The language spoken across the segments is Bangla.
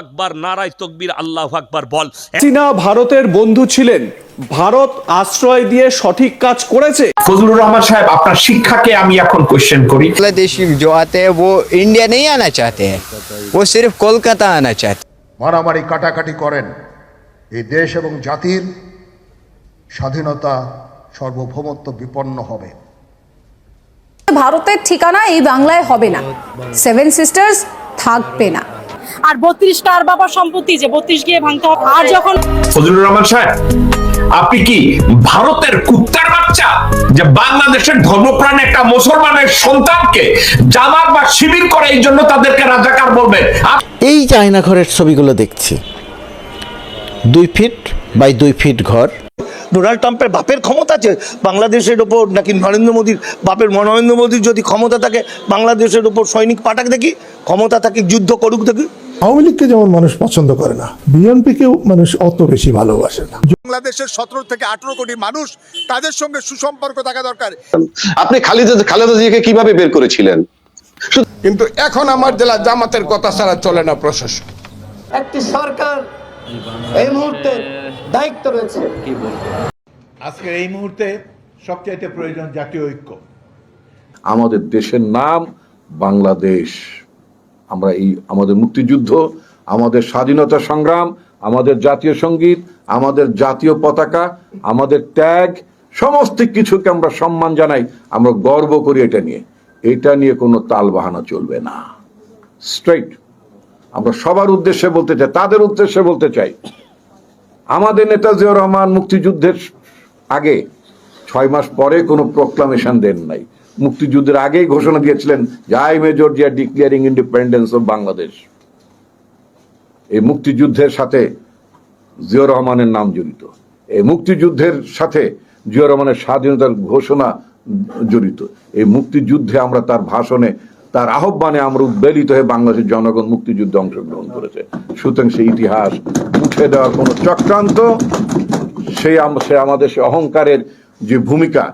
আকবার, নারায়ে তাকবীর, আল্লাহু আকবার বল। চীনা ভারতের বন্ধু ছিলেন, ভারত আশ্রয় দিয়ে সঠিক কাজ করেছে। ফজলুর রহমান সাহেব, আপনার শিক্ষাকে আমি এখন কোশ্চেন করি। बांग्लादेश जो आते हैं वो इंडिया नहीं आना चाहते हैं, वो सिर्फ कोलकाता आना चाहते हैं। মারামারি কাটাকাটি করেন, এই দেশ এবং জাতির স্বাধীনতা সার্বভৌমত্ব বিপন্ন হবে। ভারতের ঠিকানা এই বাংলায় হবে না, সেভেন সিস্টার্স থাকবে না। আর 32 কার বাবার সম্পত্তি যে 32 গিয়ে ভাঙতে হবে। আর যখন ফজলুর রহমান সাহেব, আপনি কি ভারতের কুত্তার বাচ্চা যে বাংলাদেশের ধর্মপ্রাণ একটা মুসলমানের সন্তানকে জামাত বা শিবির করে এই জন্য তাদেরকে রাজাকার বলবেন? এই যে আয়না ঘরের ছবিগুলো দেখছি, 2 ফিট বাই 2 ফিট ঘর। ডোনাল্ড ট্রাম্পের বাপের ক্ষমতা আছে বাংলাদেশের ওপর, নাকি নরেন্দ্র মোদীর বাপের? নরেন্দ্র মোদীর যদি ক্ষমতা থাকে বাংলাদেশের ওপর সৈনিক পাঠাক দেখি, ক্ষমতা থাকে যুদ্ধ করুক দেখি। আওয়ামী লীগকে যেমন মানুষ পছন্দ করে না, বিএনপিকেও মানুষ অত বেশি ভালোবাসে না। বাংলাদেশের 17 থেকে 18 কোটি মানুষ, তাদের সঙ্গে সুসম্পর্ক থাকা দরকার। আপনি খালেদা জিয়াকে কিভাবে বের করেছিলেন? কিন্তু এখন আমার জেলা জামাতের কথা ছাড়া চলে না প্রশাসন। একটি সরকার এই মুহূর্তে দায়িত্ব রয়েছে। আজকের এই মুহূর্তে সবচাইতে প্রয়োজন জাতীয় ঐক্য। আমাদের দেশের নাম বাংলাদেশ। আমরা এই আমাদের মুক্তিযুদ্ধ, আমাদের স্বাধীনতা সংগ্রাম, আমাদের জাতীয় সঙ্গীত, আমাদের জাতীয় পতাকা, আমাদের ত্যাগ, সমস্ত কিছুকে আমরা সম্মান জানাই, আমরা গর্ব করি এটা নিয়ে কোনো তাল বাহানা চলবে না। স্ট্রেইট আমরা সবার উদ্দেশ্যে বলতে চাই, তাদের উদ্দেশ্যে বলতে চাই, আমাদের নেতা জিয়াউর রহমান মুক্তিযুদ্ধের আগে 6 মাস পরে কোনো প্রোক্লামেশন দেন নাই। মুক্তিযুদ্ধের আগেই ঘোষণা দিয়েছিলেন যে I major Zia declaring independence of Bangladesh. এই মুক্তিযুদ্ধের সাথে জিয়াউর রহমানের নাম জড়িত, এই মুক্তিযুদ্ধের সাথে জিয়াউর রহমানের স্বাধীনতার ঘোষণা জড়িত। এই মুক্তিযুদ্ধে আমরা তার ভাষণে, তার আহ্বানে আমরা উদ্বেলিত হয়ে বাংলাদেশের জনগণ মুক্তিযুদ্ধে অংশগ্রহণ করেছে। সুতরাং সেই ইতিহাস মুছে দেওয়ার কোনো চক্রান্ত, সে আমাদের সে অহংকারের যে ভূমিকা,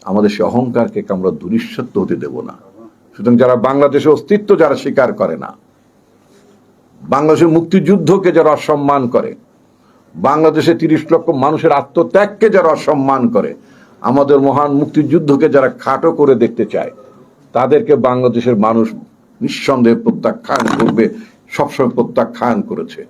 আমাদের সে অহংকারকে আমরা দুরিশ্বত হতে দেব না। সুতরাং যারা বাংলাদেশের অস্তিত্ব যারা স্বীকার করে না, বাংলাদেশের মুক্তিযুদ্ধকে যারা অসম্মান করে, বাংলাদেশের 30 লক্ষ মানুষের আত্মত্যাগকে যারা অসম্মান করে, আমাদের মহান মুক্তিযুদ্ধকে যারা খাটো করে দেখতে চায়, তাদেরকে বাংলাদেশের মানুষ নিঃসন্দেহে প্রত্যাখ্যান করবে, সবসময় প্রত্যাখ্যান করেছে।